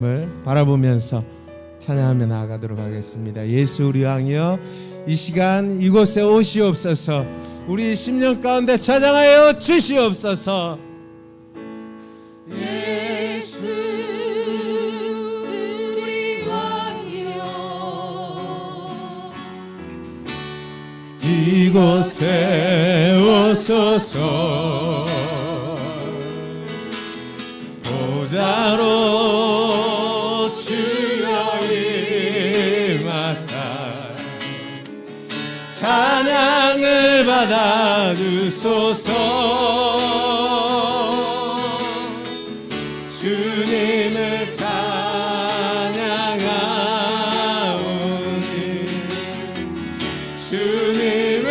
을 바라보면서 찬양하며 나아가도록 하겠습니다. 예수 우리 왕이여, 이 시간 이곳에 오시옵소서. 우리 심령 가운데 찬양하여 주시옵소서. 예수 우리 왕이여, 이곳에 오소서. 보좌로 주여 임하사 찬양을 받아 주소서. 주님을 찬양하오니 주님을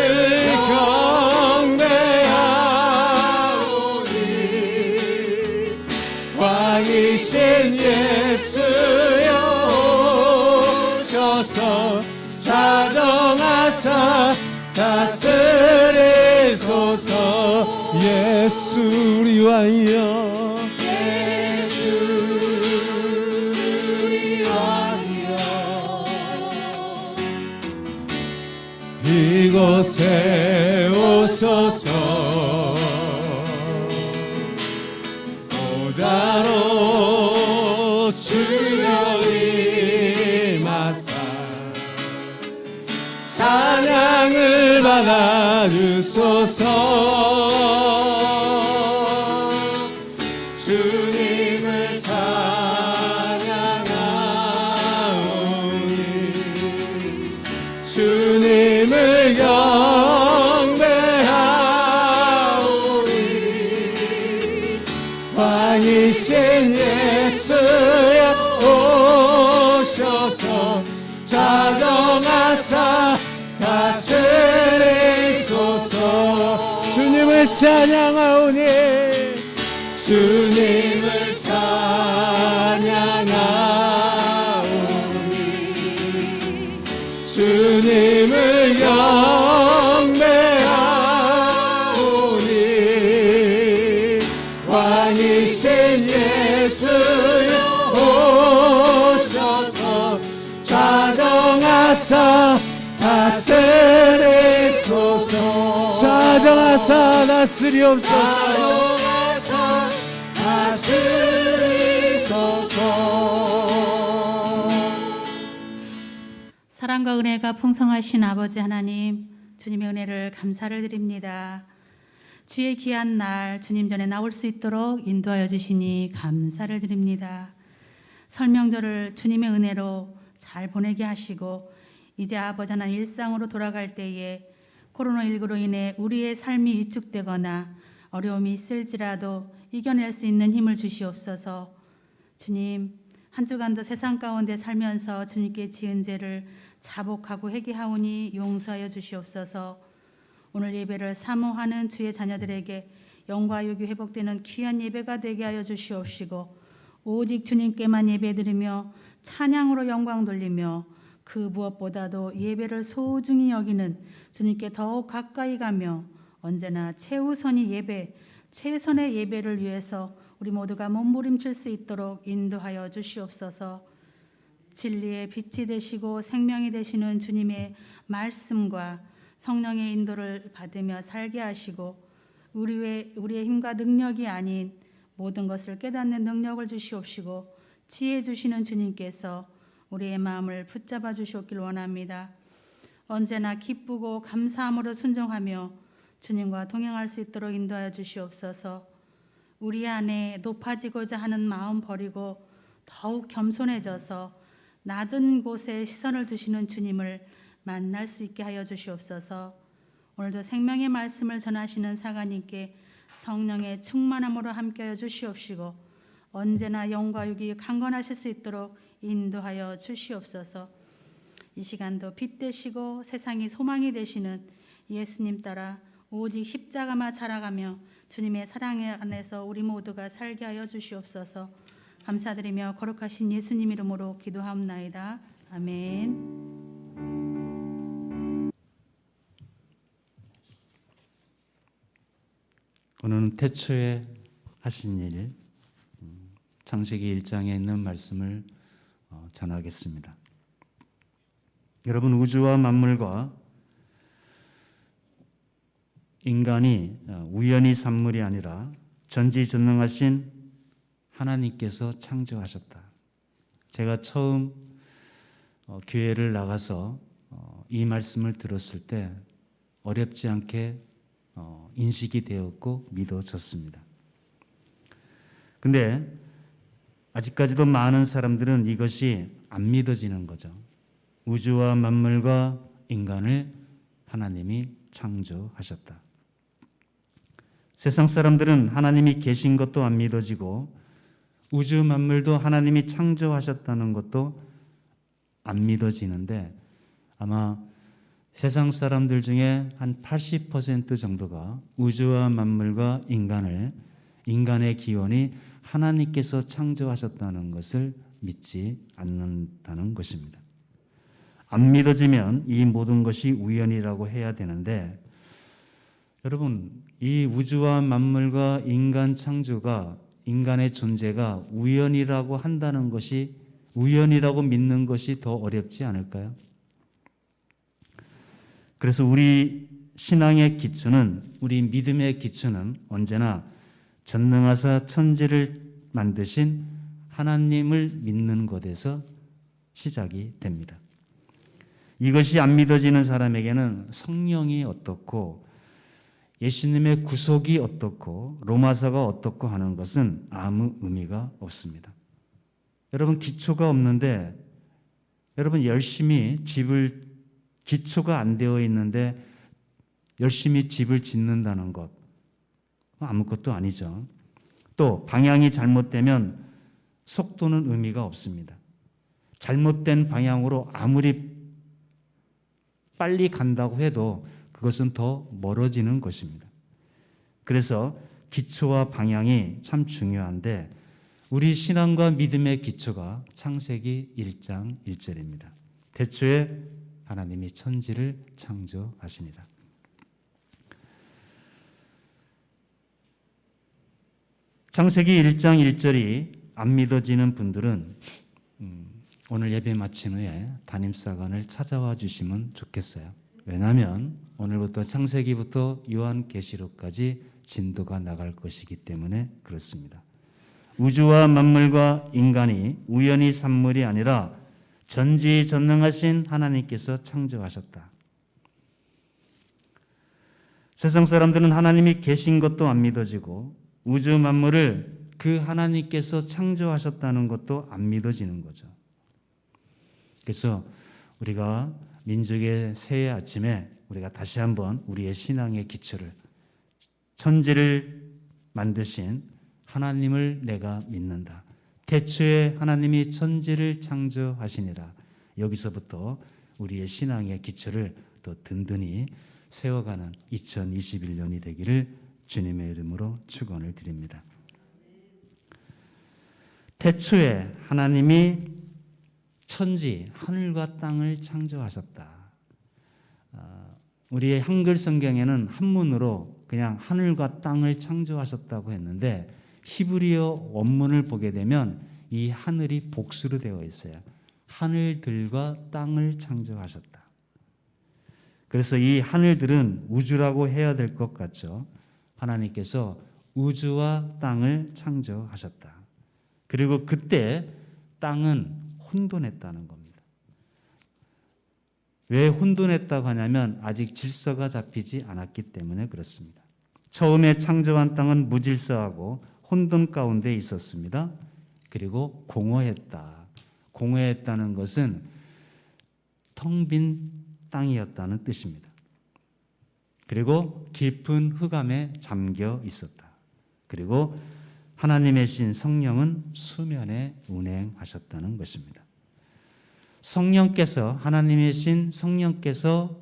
경배하오니 왕이신 예수여 오셔서 자정하사 다스리소서. 예수 우리 왕이여, 예수 우리 왕이여, 이곳에 오소서. 보좌로 주여 임하사 찬양을 받아 주소서. 주님을 찬양하오니 주님을 경배하오니 왕이신 예수여 오셔서 자정하사 다스리소서. 주님을 찬양하오니 주님을 찬양하오니 주님을 경배하오니 왕이신 예수여 오셔서 자정하사 다스리소서. 자정하사 다스리옵소서. 사랑과 은혜가 풍성하신 아버지 하나님, 주님의 은혜를 감사를 드립니다. 주의 귀한 날 주님 전에 나올 수 있도록 인도하여 주시니 감사를 드립니다. 설명절을 주님의 은혜로 잘 보내게 하시고 이제 아버지 하나님 일상으로 돌아갈 때에 코로나19로 인해 우리의 삶이 위축되거나 어려움이 있을지라도 이겨낼 수 있는 힘을 주시옵소서. 주님, 한 주간도 세상 가운데 살면서 주님께 지은 죄를 자복하고 회개하오니 용서하여 주시옵소서. 오늘 예배를 사모하는 주의 자녀들에게 영과 육이 회복되는 귀한 예배가 되게 하여 주시옵시고 오직 주님께만 예배드리며 찬양으로 영광 돌리며 그 무엇보다도 예배를 소중히 여기는 주님께 더욱 가까이 가며 언제나 최우선이 예배, 최선의 예배를 위해서 우리 모두가 몸부림칠 수 있도록 인도하여 주시옵소서. 진리의 빛이 되시고 생명이 되시는 주님의 말씀과 성령의 인도를 받으며 살게 하시고 우리의 힘과 능력이 아닌 모든 것을 깨닫는 능력을 주시옵시고 지혜 주시는 주님께서 우리의 마음을 붙잡아 주시옵길 원합니다. 언제나 기쁘고 감사함으로 순종하며 주님과 동행할 수 있도록 인도하여 주시옵소서. 우리 안에 높아지고자 하는 마음 버리고 더욱 겸손해져서 낮은 곳에 시선을 두시는 주님을 만날 수 있게 하여 주시옵소서. 오늘도 생명의 말씀을 전하시는 사가님께 성령의 충만함으로 함께하여 주시옵시고 언제나 영과 육이 강건하실 수 있도록 인도하여 주시옵소서. 이 시간도 빛 되시고 세상이 소망이 되시는 예수님 따라 오직 십자가만 살아가며 주님의 사랑 안에서 우리 모두가 살게 하여 주시옵소서. 감사드리며 거룩하신 예수님 이름으로 기도하옵나이다. 아멘. 오늘은 태초에 하신 일, 창세기 1장에 있는 말씀을 전하겠습니다. 여러분, 우주와 만물과 인간이 우연히 산물이 아니라 전지전능하신 하나님께서 창조하셨다. 제가 처음 교회를 나가서 이 말씀을 들었을 때 어렵지 않게 인식이 되었고 믿어졌습니다. 근데 아직까지도 많은 사람들은 이것이 안 믿어지는 거죠. 우주와 만물과 인간을 하나님이 창조하셨다. 세상 사람들은 하나님이 계신 것도 안 믿어지고 우주 만물도 하나님이 창조하셨다는 것도 안 믿어지는데, 아마 세상 사람들 중에 한 80% 정도가 우주와 만물과 인간의 기원이 하나님께서 창조하셨다는 것을 믿지 않는다는 것입니다. 안 믿어지면 이 모든 것이 우연이라고 해야 되는데, 여러분, 이 우주와 만물과 인간 창조가, 인간의 존재가 우연이라고 한다는 것이, 우연이라고 믿는 것이 더 어렵지 않을까요? 그래서 우리 신앙의 기초는, 우리 믿음의 기초는 언제나 전능하사 천지를 만드신 하나님을 믿는 것에서 시작이 됩니다. 이것이 안 믿어지는 사람에게는 성령이 어떻고 예수님의 구속이 어떻고 로마서가 어떻고 하는 것은 아무 의미가 없습니다. 여러분, 기초가 없는데, 여러분 열심히 기초가 안 되어 있는데 열심히 집을 짓는다는 것, 아무것도 아니죠. 또 방향이 잘못되면 속도는 의미가 없습니다. 잘못된 방향으로 아무리 빨리 간다고 해도 그것은 더 멀어지는 것입니다. 그래서 기초와 방향이 참 중요한데, 우리 신앙과 믿음의 기초가 창세기 1장 1절입니다. 태초에 하나님이 천지를 창조하시니라. 창세기 1장 1절이 안 믿어지는 분들은 오늘 예배 마친 후에 담임사관을 찾아와 주시면 좋겠어요. 왜냐하면 오늘부터 창세기부터 요한계시록까지 진도가 나갈 것이기 때문에 그렇습니다. 우주와 만물과 인간이 우연히 산물이 아니라 전지전능하신 하나님께서 창조하셨다. 세상 사람들은 하나님이 계신 것도 안 믿어지고 우주 만물을 그 하나님께서 창조하셨다는 것도 안 믿어지는 거죠. 그래서 우리가 민족의 새해 아침에 우리가 다시 한번 우리의 신앙의 기초를, 천지를 만드신 하나님을 내가 믿는다. 태초에 하나님이 천지를 창조하시니라. 여기서부터 우리의 신앙의 기초를 더 든든히 세워가는 2021년이 되기를 주님의 이름으로 축원을 드립니다. 태초에 하나님이 천지, 하늘과 땅을 창조하셨다. 우리의 한글 성경에는 한문으로 그냥 하늘과 땅을 창조하셨다고 했는데, 히브리어 원문을 보게 되면 이 하늘이 복수로 되어 있어요. 하늘들과 땅을 창조하셨다. 그래서 이 하늘들은 우주라고 해야 될 것 같죠. 하나님께서 우주와 땅을 창조하셨다. 그리고 그때 땅은 혼돈했다는 겁니다. 왜 혼돈했다고 하냐면 아직 질서가 잡히지 않았기 때문에 그렇습니다. 처음에 창조한 땅은 무질서하고 혼돈 가운데 있었습니다. 그리고 공허했다. 공허했다는 것은 텅 빈 땅이었다는 뜻입니다. 그리고 깊은 흑암에 잠겨 있었다. 그리고 하나님의 신 성령은 수면에 운행하셨다는 것입니다. 성령께서, 하나님의 신 성령께서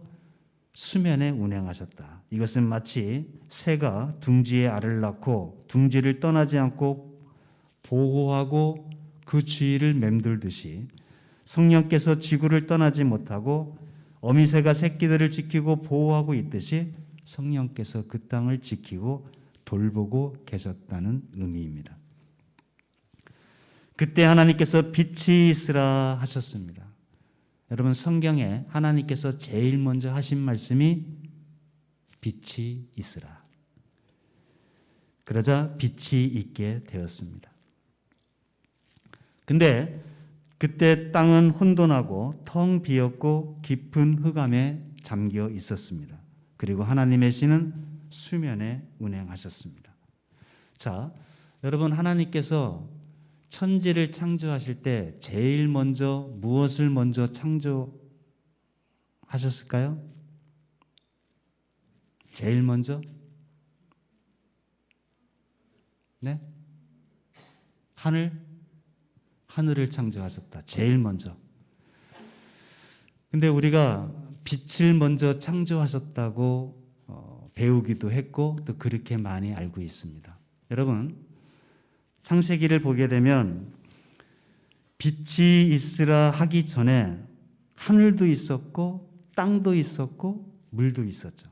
수면에 운행하셨다. 이것은 마치 새가 둥지에 알을 낳고 둥지를 떠나지 않고 보호하고 그 주위를 맴돌듯이 성령께서 지구를 떠나지 못하고 어미새가 새끼들을 지키고 보호하고 있듯이 성령께서 그 땅을 지키고 돌보고 계셨다는 의미입니다. 그때 하나님께서 빛이 있으라 하셨습니다. 여러분, 성경에 하나님께서 제일 먼저 하신 말씀이 빛이 있으라. 그러자 빛이 있게 되었습니다. 근데 그때 땅은 혼돈하고 텅 비었고 깊은 흑암에 잠겨 있었습니다. 그리고 하나님의 신은 수면에 운행하셨습니다. 자, 여러분, 하나님께서 천지를 창조하실 때 제일 먼저 무엇을 먼저 창조하셨을까요? 제일 먼저? 네? 하늘을 창조하셨다. 제일 먼저. 근데 우리가 빛을 먼저 창조하셨다고 배우기도 했고 또 그렇게 많이 알고 있습니다. 여러분, 창세기를 보게 되면 빛이 있으라 하기 전에 하늘도 있었고 땅도 있었고 물도 있었죠.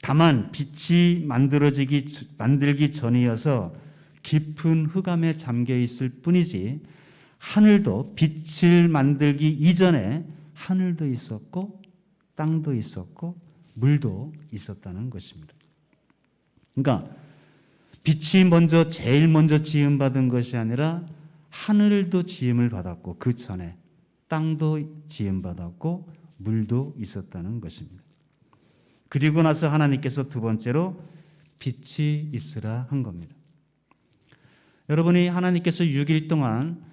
다만 빛이 만들기 전이어서 깊은 흑암에 잠겨 있을 뿐이지 하늘도 빛을 만들기 이전에 하늘도 있었고 땅도 있었고 물도 있었다는 것입니다. 그러니까 빛이 제일 먼저 지음받은 것이 아니라 하늘도 지음을 받았고 그 전에 땅도 지음받았고 물도 있었다는 것입니다. 그리고 나서 하나님께서 두 번째로 빛이 있으라 한 겁니다. 여러분이 하나님께서 6일 동안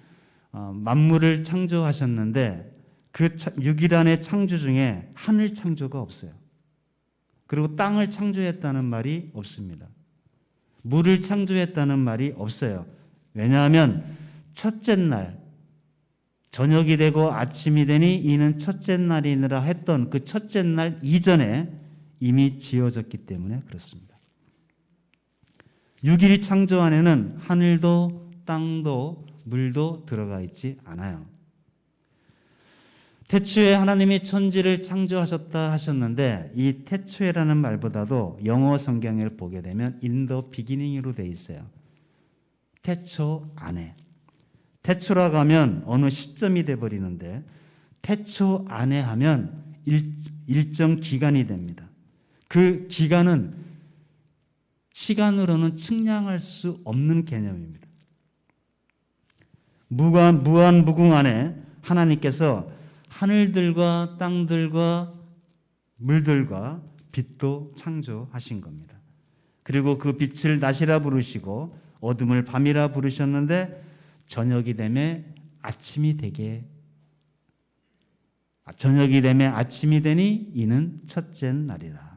만물을 창조하셨는데 그 6일 안의 창조 중에 하늘 창조가 없어요. 그리고 땅을 창조했다는 말이 없습니다. 물을 창조했다는 말이 없어요. 왜냐하면 첫째 날, 저녁이 되고 아침이 되니 이는 첫째 날이니라 했던 그 첫째 날 이전에 이미 지어졌기 때문에 그렇습니다. 6일 창조 안에는 하늘도 땅도 물도 들어가 있지 않아요. 태초에 하나님이 천지를 창조하셨다 하셨는데 이 태초에라는 말보다도 영어 성경을 보게 되면 in the beginning으로 되어 있어요. 태초 안에. 태초라고 하면 어느 시점이 돼버리는데 태초 안에 하면 일정 기간이 됩니다. 그 기간은 시간으로는 측량할 수 없는 개념입니다. 무한무궁 안에 하나님께서 하늘들과 땅들과 물들과 빛도 창조하신 겁니다. 그리고 그 빛을 낮이라 부르시고 어둠을 밤이라 부르셨는데 저녁이 되매 아침이 되니 이는 첫째 날이라.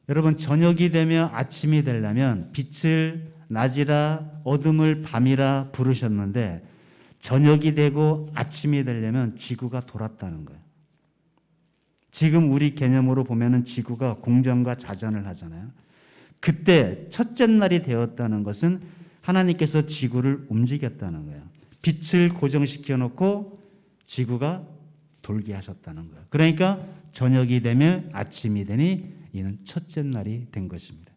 여러분, 저녁이 되며 아침이 되려면 빛을 낮이라 어둠을 밤이라 부르셨는데 저녁이 되고 아침이 되려면 지구가 돌았다는 거예요. 지금 우리 개념으로 보면은 지구가 공전과 자전을 하잖아요. 그때 첫째 날이 되었다는 것은 하나님께서 지구를 움직였다는 거예요. 빛을 고정시켜 놓고 지구가 돌게 하셨다는 거예요. 그러니까 저녁이 되면 아침이 되니 이는 첫째 날이 된 것입니다.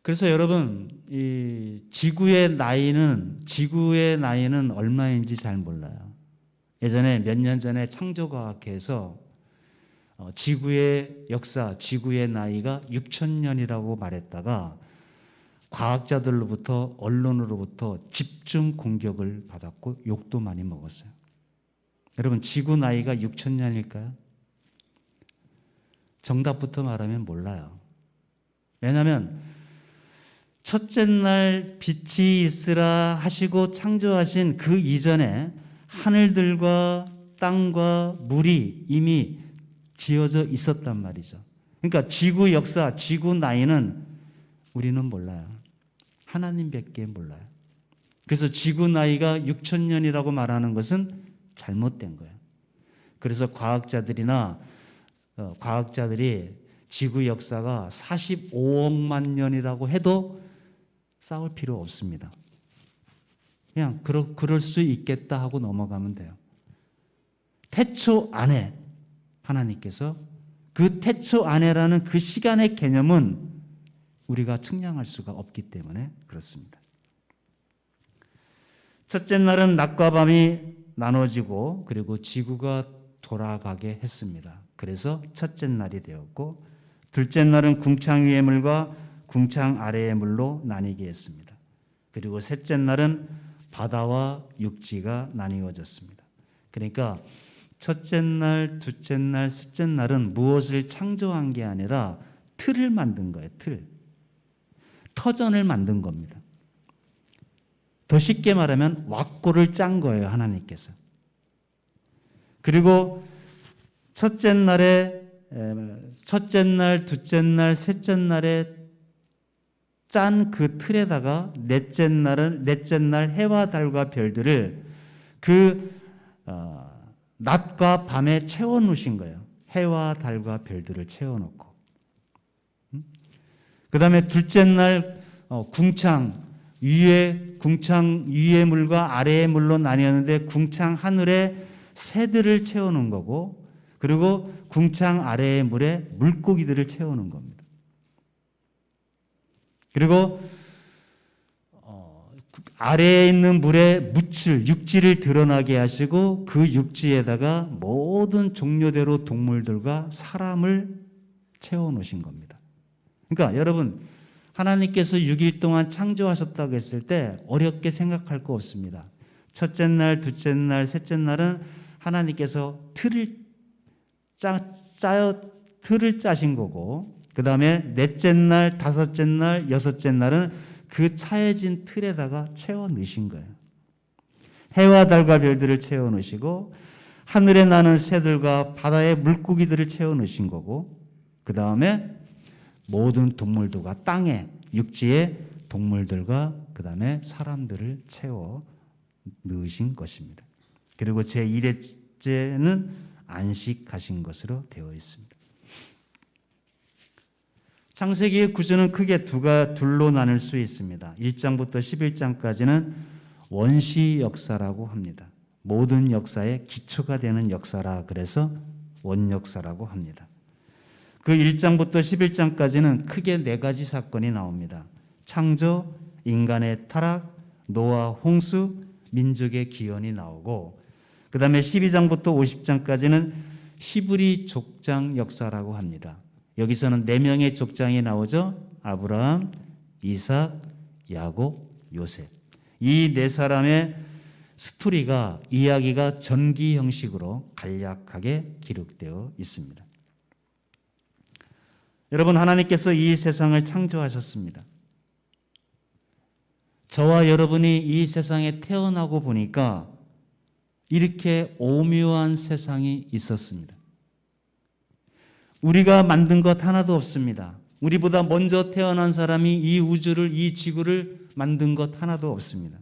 그래서 여러분, 이 지구의 나이는 얼마인지 잘 몰라요. 예전에 몇 년 전에 창조과학회에서 지구의 역사, 지구의 나이가 6,000년이라고 말했다가 과학자들로부터 언론으로부터 집중 공격을 받았고 욕도 많이 먹었어요. 여러분, 지구 나이가 6,000년일까요? 정답부터 말하면 몰라요. 왜냐하면 첫째 날 빛이 있으라 하시고 창조하신 그 이전에 하늘들과 땅과 물이 이미 지어져 있었단 말이죠. 그러니까 지구 역사, 지구 나이는 우리는 몰라요. 하나님밖에 몰라요. 그래서 지구 나이가 6,000년이라고 말하는 것은 잘못된 거예요. 그래서 과학자들이 지구 역사가 45억만 년이라고 해도 싸울 필요 없습니다. 그냥 그럴 수 있겠다 하고 넘어가면 돼요. 태초 안에 하나님께서 그 태초 안에라는 그 시간의 개념은 우리가 측량할 수가 없기 때문에 그렇습니다. 첫째 날은 낮과 밤이 나눠지고 그리고 지구가 돌아가게 했습니다. 그래서 첫째 날이 되었고, 둘째 날은 궁창 위의 물과 궁창 아래의 물로 나뉘게 했습니다. 그리고 셋째 날은 바다와 육지가 나뉘어졌습니다. 그러니까 첫째 날, 둘째 날, 셋째 날은 무엇을 창조한 게 아니라 틀을 만든 거예요. 터전을 만든 겁니다. 더 쉽게 말하면 왁구를 짠 거예요, 하나님께서. 그리고 첫째 날, 둘째 날, 셋째 날에 짠 그 틀에다가 넷째 날 해와 달과 별들을 낮과 밤에 채워 놓으신 거예요. 해와 달과 별들을 채워 놓고. 그 다음에 둘째 날 궁창 위의 물과 아래의 물로 나뉘었는데, 궁창 하늘에 새들을 채워 놓은 거고, 그리고 궁창 아래의 물에 물고기들을 채워 놓은 겁니다. 그리고 아래에 있는 물에 육지를 드러나게 하시고, 그 육지에다가 모든 종류대로 동물들과 사람을 채워 놓으신 겁니다. 그러니까 여러분, 하나님께서 6일 동안 창조하셨다고 했을 때 어렵게 생각할 거 없습니다. 첫째 날, 둘째 날, 셋째 날은 하나님께서 틀을 짜신 거고, 그 다음에 넷째 날, 다섯째 날, 여섯째 날은 그 차해진 틀에다가 채워 넣으신 거예요. 해와 달과 별들을 채워 넣으시고, 하늘에 나는 새들과 바다의 물고기들을 채워 넣으신 거고, 그 다음에 모든 동물들과 땅에, 육지의 동물들과 그 다음에 사람들을 채워 넣으신 것입니다. 그리고 제1회째는 안식하신 것으로 되어 있습니다. 창세기의 구조는 크게 둘로 나눌 수 있습니다. 1장부터 11장까지는 원시 역사라고 합니다. 모든 역사의 기초가 되는 역사라 그래서 원역사라고 합니다. 그 1장부터 11장까지는 크게 4가지 사건이 나옵니다. 창조, 인간의 타락, 노아 홍수, 민족의 기원이 나오고, 그 다음에 12장부터 50장까지는 히브리 족장 역사라고 합니다. 여기서는 4명의 족장이 나오죠. 아브라함, 이삭, 야곱, 요셉. 이 4사람의 스토리가, 이야기가 전기 형식으로 간략하게 기록되어 있습니다. 여러분, 하나님께서 이 세상을 창조하셨습니다. 저와 여러분이 이 세상에 태어나고 보니까 이렇게 오묘한 세상이 있었습니다. 우리가 만든 것 하나도 없습니다. 우리보다 먼저 태어난 사람이 이 우주를, 이 지구를 만든 것 하나도 없습니다.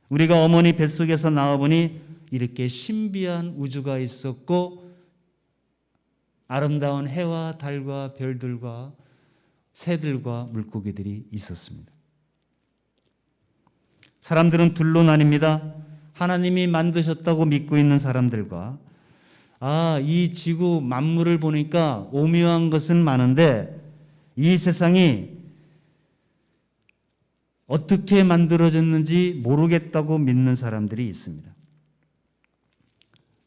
우리가 어머니 뱃속에서 나와보니 이렇게 신비한 우주가 있었고, 아름다운 해와 달과 별들과 새들과 물고기들이 있었습니다. 사람들은 둘로 나뉩니다. 하나님이 만드셨다고 믿고 있는 사람들과, 이 지구 만물을 보니까 오묘한 것은 많은데 이 세상이 어떻게 만들어졌는지 모르겠다고 믿는 사람들이 있습니다.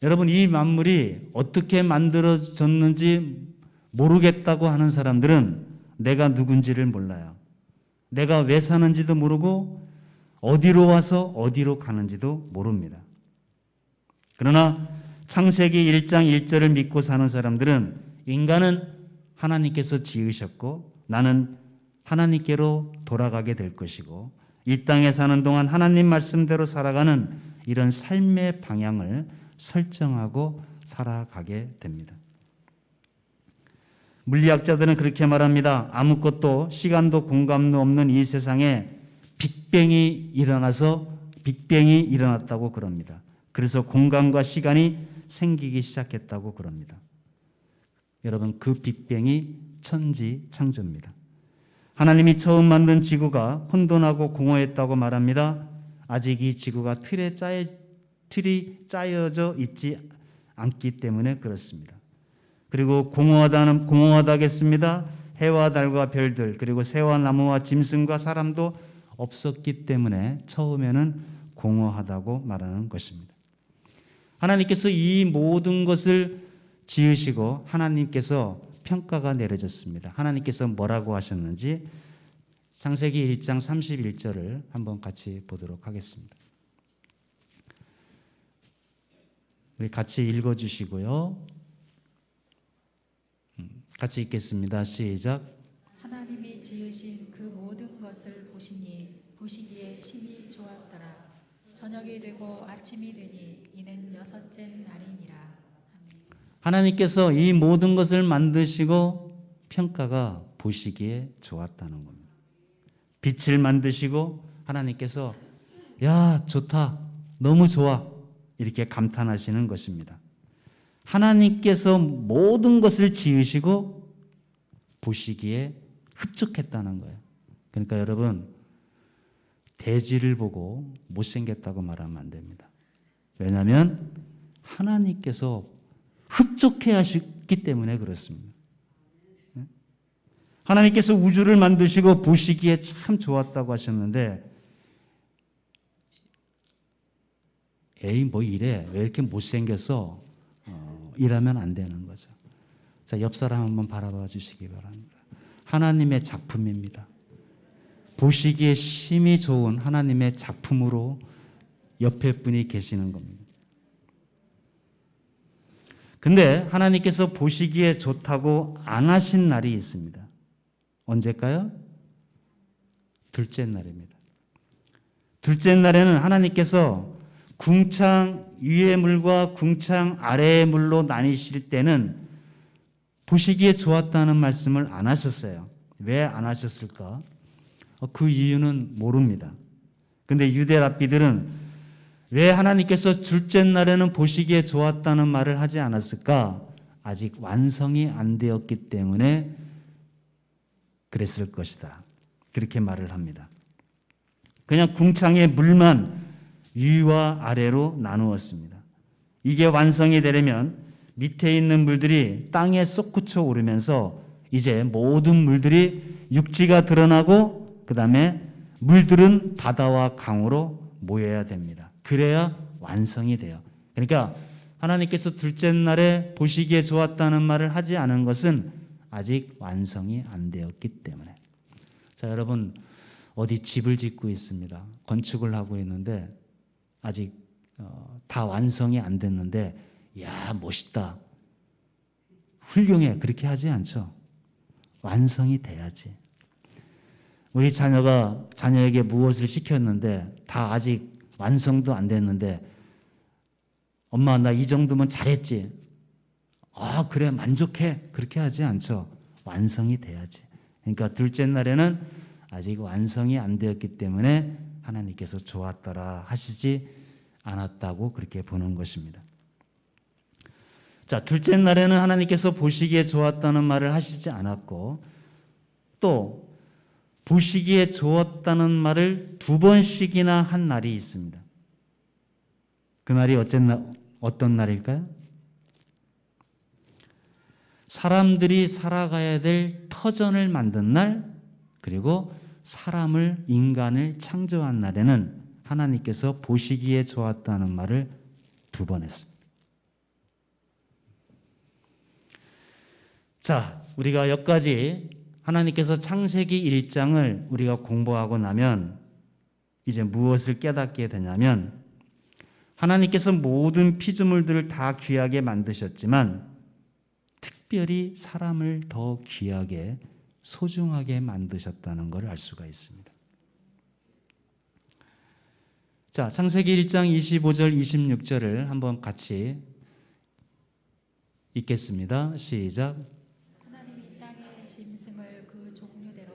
여러분, 이 만물이 어떻게 만들어졌는지 모르겠다고 하는 사람들은 내가 누군지를 몰라요. 내가 왜 사는지도 모르고 어디로 와서 어디로 가는지도 모릅니다. 그러나 창세기 1장 1절을 믿고 사는 사람들은 인간은 하나님께서 지으셨고 나는 하나님께로 돌아가게 될 것이고, 이 땅에 사는 동안 하나님 말씀대로 살아가는 이런 삶의 방향을 설정하고 살아가게 됩니다. 물리학자들은 그렇게 말합니다. 아무것도 시간도 공간도 없는 이 세상에 빅뱅이 일어났다고 그럽니다. 그래서 공간과 시간이 생기기 시작했다고 그럽니다. 여러분, 그 빅뱅이 천지창조입니다. 하나님이 처음 만든 지구가 혼돈하고 공허했다고 말합니다. 아직 이 지구가 틀이 짜여져 있지 않기 때문에 그렇습니다. 그리고 공허하다겠습니다. 해와 달과 별들 그리고 새와 나무와 짐승과 사람도 없었기 때문에 처음에는 공허하다고 말하는 것입니다. 하나님께서 이 모든 것을 지으시고 하나님께서 평가가 내려졌습니다. 하나님께서 뭐라고 하셨는지 창세기 1장 31절을 한번 같이 보도록 하겠습니다. 우리 같이 읽어주시고요. 같이 읽겠습니다. 시작. 하나님이 지으신 그 모든 것을 보시니 보시기에 심히 좋았더라. 저녁이 되고 아침이 되니 이는 여섯째 날이니라. 아멘. 하나님께서 이 모든 것을 만드시고 평가가 보시기에 좋았다는 겁니다. 빛을 만드시고 하나님께서 야 좋다 너무 좋아 이렇게 감탄하시는 것입니다. 하나님께서 모든 것을 지으시고 보시기에 흡족했다는 거예요. 그러니까 여러분 돼지를 보고 못생겼다고 말하면 안 됩니다. 왜냐하면 하나님께서 흡족해 하셨기 때문에 그렇습니다. 하나님께서 우주를 만드시고 보시기에 참 좋았다고 하셨는데 에이 뭐 이래 왜 이렇게 못생겼어 이러면 안 되는 거죠. 자, 옆 사람 한번 바라봐 주시기 바랍니다. 하나님의 작품입니다. 보시기에 심히 좋은 하나님의 작품으로 옆에 분이 계시는 겁니다. 근데 하나님께서 보시기에 좋다고 안 하신 날이 있습니다. 언제일까요? 둘째 날입니다. 둘째 날에는 하나님께서 궁창 위의 물과 궁창 아래의 물로 나뉘실 때는 보시기에 좋았다는 말씀을 안 하셨어요. 왜 안 하셨을까? 그 이유는 모릅니다. 근데 유대 랍비들은 왜 하나님께서 둘째 날에는 보시기에 좋았다는 말을 하지 않았을까? 아직 완성이 안 되었기 때문에 그랬을 것이다. 그렇게 말을 합니다. 그냥 궁창의 물만 위와 아래로 나누었습니다. 이게 완성이 되려면 밑에 있는 물들이 땅에 솟구쳐 오르면서 이제 모든 물들이 육지가 드러나고 그 다음에 물들은 바다와 강으로 모여야 됩니다. 그래야 완성이 돼요. 그러니까 하나님께서 둘째 날에 보시기에 좋았다는 말을 하지 않은 것은 아직 완성이 안 되었기 때문에. 자, 여러분 어디 집을 짓고 있습니다. 건축을 하고 있는데 아직 다 완성이 안 됐는데 야 멋있다 훌륭해 그렇게 하지 않죠. 완성이 돼야지. 우리 자녀가 자녀에게 무엇을 시켰는데 다 아직 완성도 안 됐는데 엄마 나 이 정도면 잘했지. 아 그래 만족해 그렇게 하지 않죠. 완성이 돼야지. 그러니까 둘째 날에는 아직 완성이 안 되었기 때문에 하나님께서 좋았더라 하시지 않았다고 그렇게 보는 것입니다. 자, 둘째 날에는 하나님께서 보시기에 좋았다는 말을 하시지 않았고 또 보시기에 좋았다는 말을 두 번씩이나 한 날이 있습니다. 그 날이 어떤 날일까요? 사람들이 살아가야 될 터전을 만든 날 그리고 사람을 인간을 창조한 날에는 하나님께서 보시기에 좋았다는 말을 두 번 했습니다. 자, 우리가 여기까지 하나님께서 창세기 1장을 우리가 공부하고 나면 이제 무엇을 깨닫게 되냐면 하나님께서 모든 피조물들을 다 귀하게 만드셨지만 특별히 사람을 더 귀하게 소중하게 만드셨다는 것을 알 수가 있습니다. 자, 창세기 1장 25절 26절을 한번 같이 읽겠습니다. 시작. 하나님이 땅의 짐승을 그 종류대로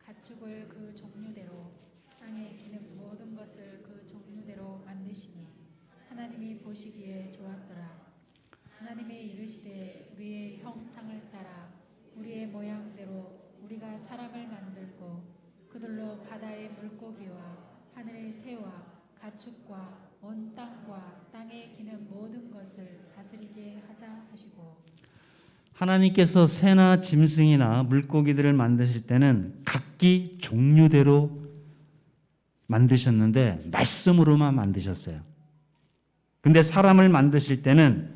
가축을 그 종류대로 땅에 기는 모든 것을 그 종류대로 만드시니 하나님이 보시기에 좋았더라. 하나님이 이르시되 우리의 형상을 따라 우리의 모양대로 우리가 사람을 만들고 그들로 바다의 물고기와 하늘의 새와 가축과 온 땅과 땅에 기는 모든 것을 다스리게 하자 하시고 하나님께서 새나 짐승이나 물고기들을 만드실 때는 각기 종류대로 만드셨는데 말씀으로만 만드셨어요. 근데 사람을 만드실 때는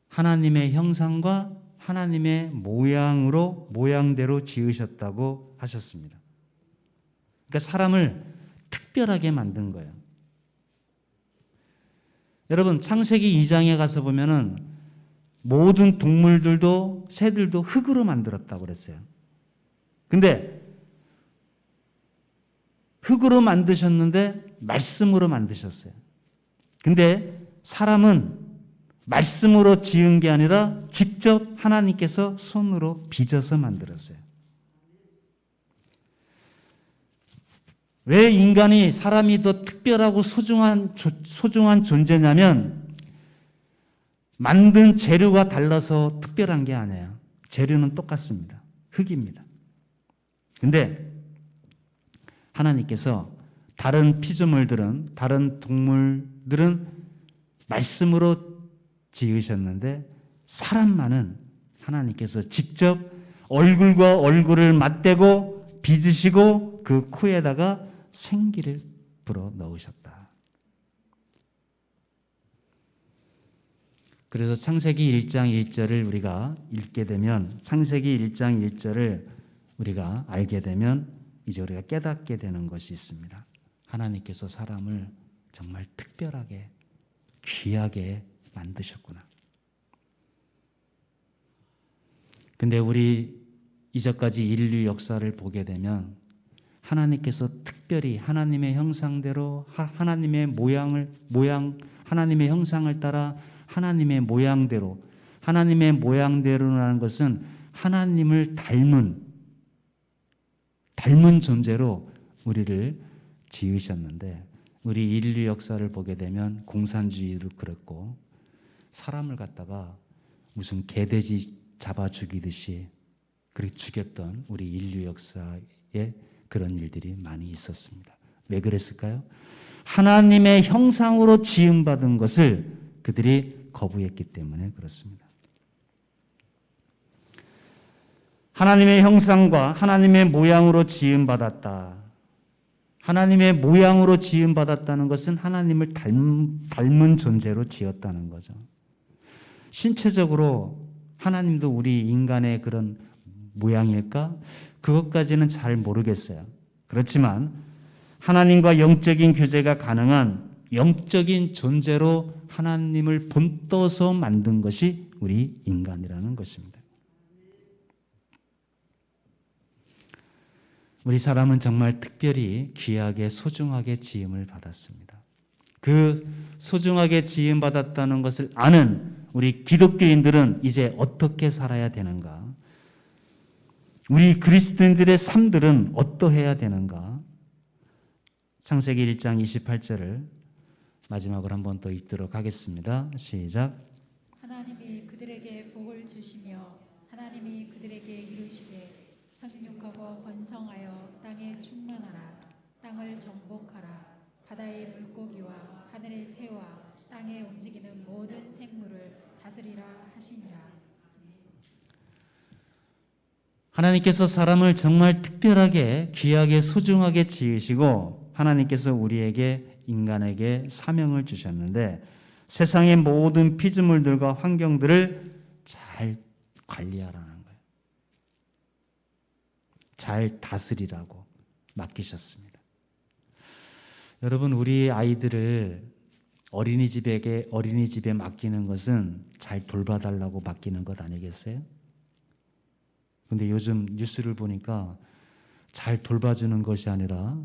하나님의 형상과 하나님의 모양대로 지으셨다고 하셨습니다. 그러니까 사람을 특별하게 만든 거예요. 여러분, 창세기 2장에 가서 보면은 모든 동물들도 새들도 흙으로 만들었다고 그랬어요. 근데 흙으로 만드셨는데 말씀으로 만드셨어요. 근데 사람은 말씀으로 지은 게 아니라 직접 하나님께서 손으로 빚어서 만들었어요. 왜 인간이 사람이 더 특별하고 소중한 존재냐면 만든 재료가 달라서 특별한 게 아니에요. 재료는 똑같습니다. 흙입니다. 근데 하나님께서 다른 피조물들은, 다른 동물들은 말씀으로 지으셨는데 사람만은 하나님께서 직접 얼굴과 얼굴을 맞대고 빚으시고 그 코에다가 생기를 불어 넣으셨다. 그래서 창세기 1장 1절을 우리가 읽게 되면, 창세기 1장 1절을 우리가 알게 되면 이제 우리가 깨닫게 되는 것이 있습니다. 하나님께서 사람을 정말 특별하게 귀하게 만드셨구나. 근데 우리 이제까지 인류 역사를 보게 되면 하나님께서 특별히 하나님의 형상대로 하나님의 하나님의 형상을 따라 하나님의 모양대로라는 것은 하나님을 닮은 존재로 우리를 지으셨는데, 우리 인류 역사를 보게 되면 공산주의도 그렇고 사람을 갖다가 무슨 개돼지 잡아 죽이듯이 그렇게 죽였던 우리 인류 역사에 그런 일들이 많이 있었습니다. 왜 그랬을까요? 하나님의 형상으로 지음받은 것을 그들이 거부했기 때문에 그렇습니다. 하나님의 형상과 하나님의 모양으로 지음받았다. 하나님의 모양으로 지음받았다는 것은 하나님을 닮은 존재로 지었다는 거죠. 신체적으로 하나님도 우리 인간의 그런 모양일까? 그것까지는 잘 모르겠어요. 그렇지만 하나님과 영적인 교제가 가능한 영적인 존재로 하나님을 본떠서 만든 것이 우리 인간이라는 것입니다. 우리 사람은 정말 특별히 귀하게 소중하게 지음을 받았습니다. 그 소중하게 지음받았다는 것을 아는 우리 기독교인들은 이제 어떻게 살아야 되는가? 우리 그리스도인들의 삶들은 어떠해야 되는가? 창세기 1장 28절을 마지막으로 한 번 더 읽도록 하겠습니다. 시작. 하나님이 그들에게 복을 주시며 하나님이 그들에게 이르시되 상륙하고 번성하여 땅에 충만하라. 땅을 정복하라. 바다의 물고기와 하늘의 새와 땅에 움직이는 모든 생물을 다스리라 하시니라. 하나님께서 사람을 정말 특별하게 귀하게 소중하게 지으시고 하나님께서 우리에게 인간에게 사명을 주셨는데 세상의 모든 피조물들과 환경들을 잘 관리하라는 거예요. 잘 다스리라고 맡기셨습니다. 여러분, 우리 아이들을 어린이집에 맡기는 것은 잘 돌봐달라고 맡기는 것 아니겠어요? 근데 요즘 뉴스를 보니까 잘 돌봐주는 것이 아니라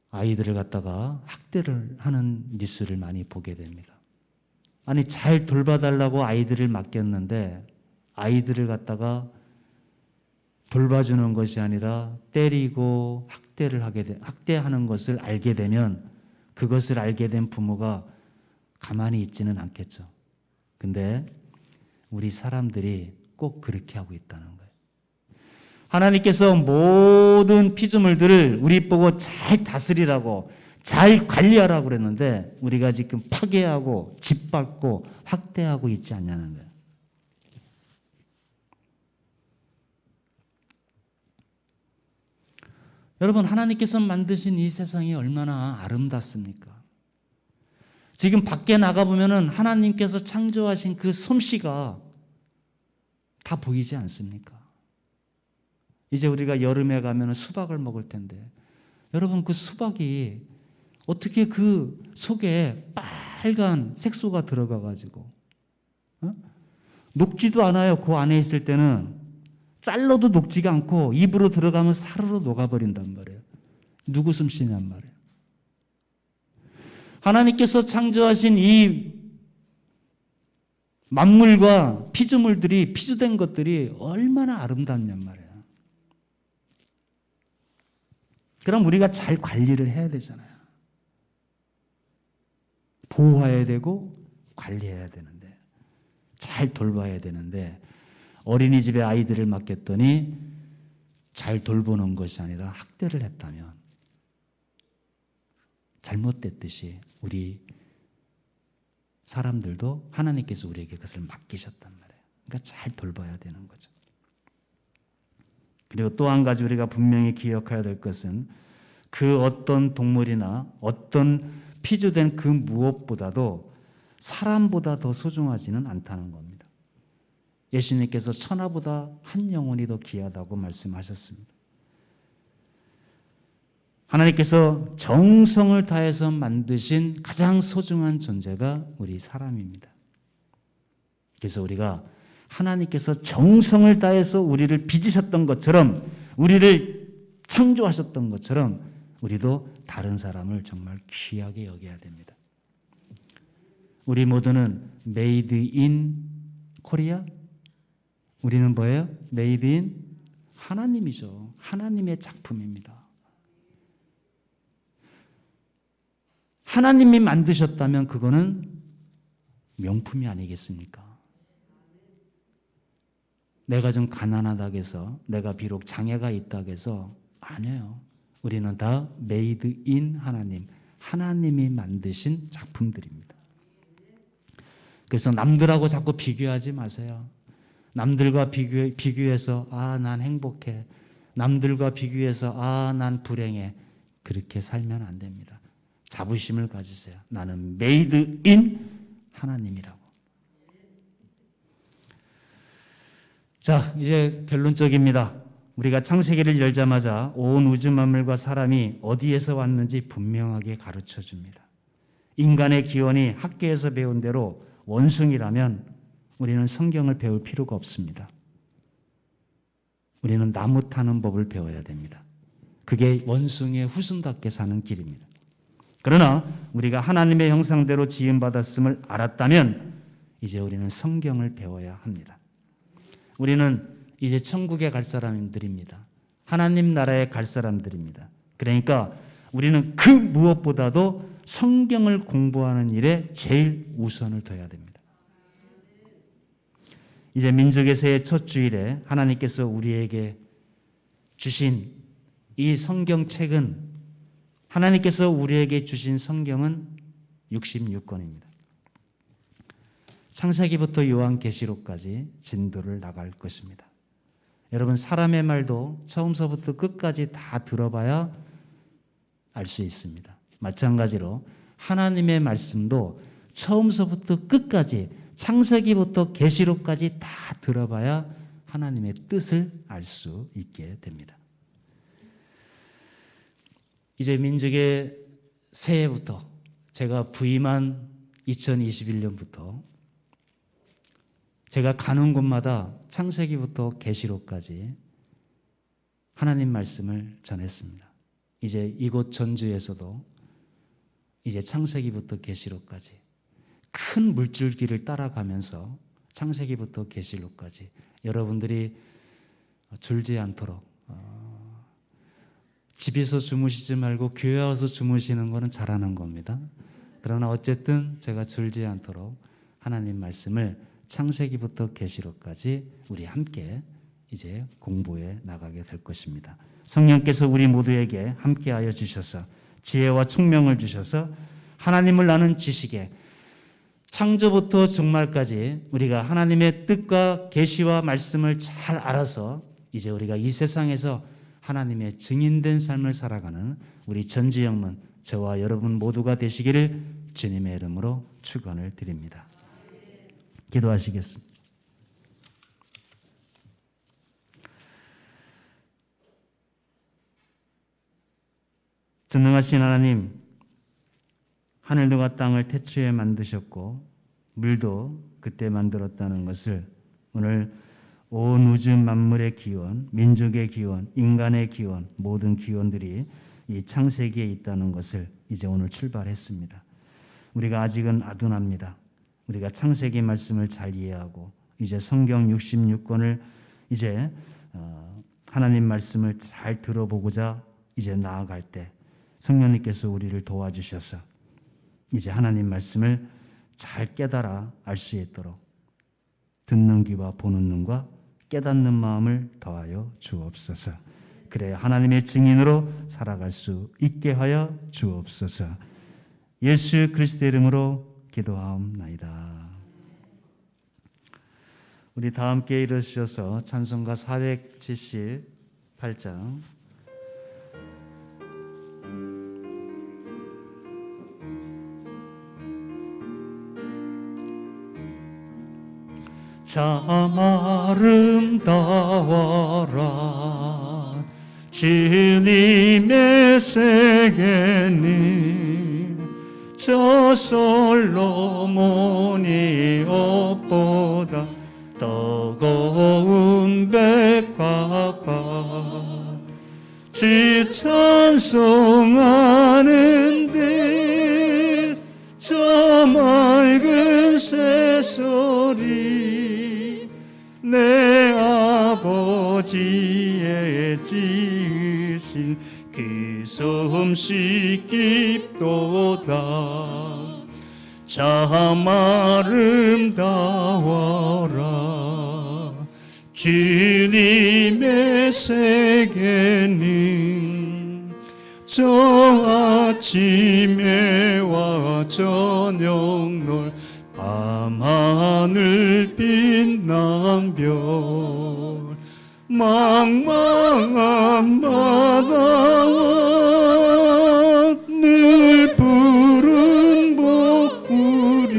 아이들을 갖다가 학대를 하는 뉴스를 많이 보게 됩니다. 아니, 잘 돌봐달라고 아이들을 맡겼는데 아이들을 갖다가 돌봐주는 것이 아니라 때리고 학대하는 것을 알게 되면 그것을 알게 된 부모가 가만히 있지는 않겠죠. 근데 우리 사람들이 꼭 그렇게 하고 있다는 거예요. 하나님께서 모든 피조물들을 우리 보고 잘 다스리라고, 잘 관리하라고 그랬는데 우리가 지금 파괴하고 짓밟고 학대하고 있지 않냐는 거예요. 여러분, 하나님께서 만드신 이 세상이 얼마나 아름답습니까? 지금 밖에 나가보면은 하나님께서 창조하신 그 솜씨가 다 보이지 않습니까? 이제 우리가 여름에 가면 수박을 먹을 텐데, 여러분, 그 수박이 어떻게 그 속에 빨간 색소가 들어가가지고 녹지도 않아요. 그 안에 있을 때는 잘라도 녹지가 않고 입으로 들어가면 사르르 녹아버린단 말이에요. 누구 솜씨냔 말이에요. 하나님께서 창조하신 이 만물과 피조물들이, 피조된 것들이 얼마나 아름답냔 말이에요. 그럼 우리가 잘 관리를 해야 되잖아요. 보호해야 되고 관리해야 되는데, 잘 돌봐야 되는데, 어린이집에 아이들을 맡겼더니 잘 돌보는 것이 아니라 학대를 했다면 잘못됐듯이 우리 사람들도 하나님께서 우리에게 그것을 맡기셨단 말이에요. 그러니까 잘 돌봐야 되는 거죠. 그리고 또 한 가지 우리가 분명히 기억해야 될 것은 그 어떤 동물이나 어떤 피조된 그 무엇보다도 사람보다 더 소중하지는 않다는 겁니다. 예수님께서 천하보다 한 영혼이 더 귀하다고 말씀하셨습니다. 하나님께서 정성을 다해서 만드신 가장 소중한 존재가 우리 사람입니다. 그래서 우리가 하나님께서 정성을 다해서 우리를 빚으셨던 것처럼, 우리를 창조하셨던 것처럼 우리도 다른 사람을 정말 귀하게 여겨야 됩니다. 우리 모두는 Made in Korea? 우리는 뭐예요? Made in 하나님이죠. 하나님의 작품입니다. 하나님이 만드셨다면 그거는 명품이 아니겠습니까? 내가 좀 가난하다고 해서, 내가 비록 장애가 있다고 해서 아니에요. 우리는 다 Made in 하나님, 하나님이 만드신 작품들입니다. 그래서 남들하고 자꾸 비교하지 마세요. 남들과 비교해서 난 행복해, 남들과 비교해서 난 불행해, 그렇게 살면 안 됩니다. 자부심을 가지세요. 나는 Made in 하나님이라고. 자, 이제 결론적입니다. 우리가 창세기를 열자마자 온 우주 만물과 사람이 어디에서 왔는지 분명하게 가르쳐 줍니다. 인간의 기원이 학계에서 배운 대로 원숭이라면 우리는 성경을 배울 필요가 없습니다. 우리는 나무 타는 법을 배워야 됩니다. 그게 원숭이의 후손답게 사는 길입니다. 그러나 우리가 하나님의 형상대로 지음받았음을 알았다면 이제 우리는 성경을 배워야 합니다. 우리는 이제 천국에 갈 사람들입니다. 하나님 나라에 갈 사람들입니다. 그러니까 우리는 그 무엇보다도 성경을 공부하는 일에 제일 우선을 둬야 됩니다. 이제 민족의 새해 첫 주일에 하나님께서 우리에게 주신 이 성경책은, 하나님께서 우리에게 주신 성경은 66권입니다. 창세기부터 요한계시록까지 진도를 나갈 것입니다. 여러분, 사람의 말도 처음서부터 끝까지 다 들어봐야 알 수 있습니다. 마찬가지로 하나님의 말씀도 처음서부터 끝까지, 창세기부터 계시록까지 다 들어봐야 하나님의 뜻을 알 수 있게 됩니다. 이제 민족의 새해부터, 제가 부임한 2021년부터 제가 가는 곳마다 창세기부터 계시록까지 하나님 말씀을 전했습니다. 이제 이곳 전주에서도 이제 창세기부터 계시록까지 큰 물줄기를 따라가면서 창세기부터 계시록까지 여러분들이 졸지 않도록 집에서 주무시지 말고 교회 와서 주무시는 거는 잘하는 겁니다. 그러나 어쨌든 제가 졸지 않도록 하나님 말씀을 창세기부터 계시록까지 우리 함께 이제 공부해 나가게 될 것입니다. 성령께서 우리 모두에게 함께하여 주셔서 지혜와 총명을 주셔서 하나님을 아는 지식에 창조부터 종말까지 우리가 하나님의 뜻과 계시와 말씀을 잘 알아서 이제 우리가 이 세상에서 하나님의 증인된 삶을 살아가는 우리 전지영문 저와 여러분 모두가 되시기를 주님의 이름으로 축원을 드립니다. 기도하시겠습니다. 전능하신 하나님, 하늘과 땅을 태초에 만드셨고 물도 그때 만들었다는 것을 오늘 온 우주 만물의 기원, 민족의 기원, 인간의 기원, 모든 기원들이 이 창세기에 있다는 것을 이제 오늘 출발했습니다. 우리가 아직은 아둔합니다. 우리가 창세기 말씀을 잘 이해하고 이제 성경 66권을 이제 하나님 말씀을 잘 들어보고자 이제 나아갈 때 성령님께서 우리를 도와주셔서 이제 하나님 말씀을 잘 깨달아 알 수 있도록 듣는 귀와 보는 눈과 깨닫는 마음을 더하여 주옵소서. 그래야 하나님의 증인으로 살아갈 수 있게 하여 주옵소서. 예수 그리스도의 이름으로 기도하옵나이다. 우리 다 함께 일어서셔서 찬송가 478장 참 아름다워라 주님의 세계는 저 솔로몬이 옷보다 더 고운 백화가 주 찬송하는데 저 맑은 새소리 내 아버지의 지으신 그 솜씨 깊도다 참 아름다워라 주님의 세계는 저 아침에와 저녁놀 밤하늘 빛난 별 망망한 바다와 늘 푸른 봄물이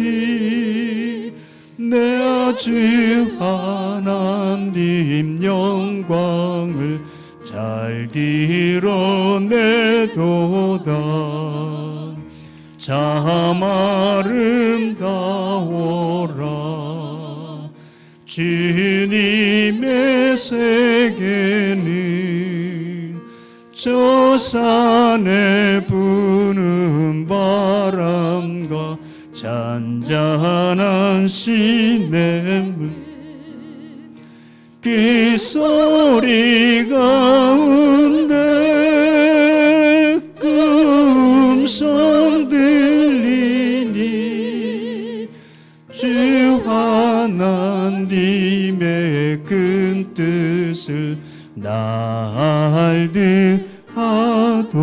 내 아주 하나님 영광을 잘 드러내도다 참 아름다워라 주님의 세계는 저 산에 부는 바람과 잔잔한 시냇물 그 소리 가운데 그 음성 들리니 주 하나님의 큰 뜻을 날 알듯하도다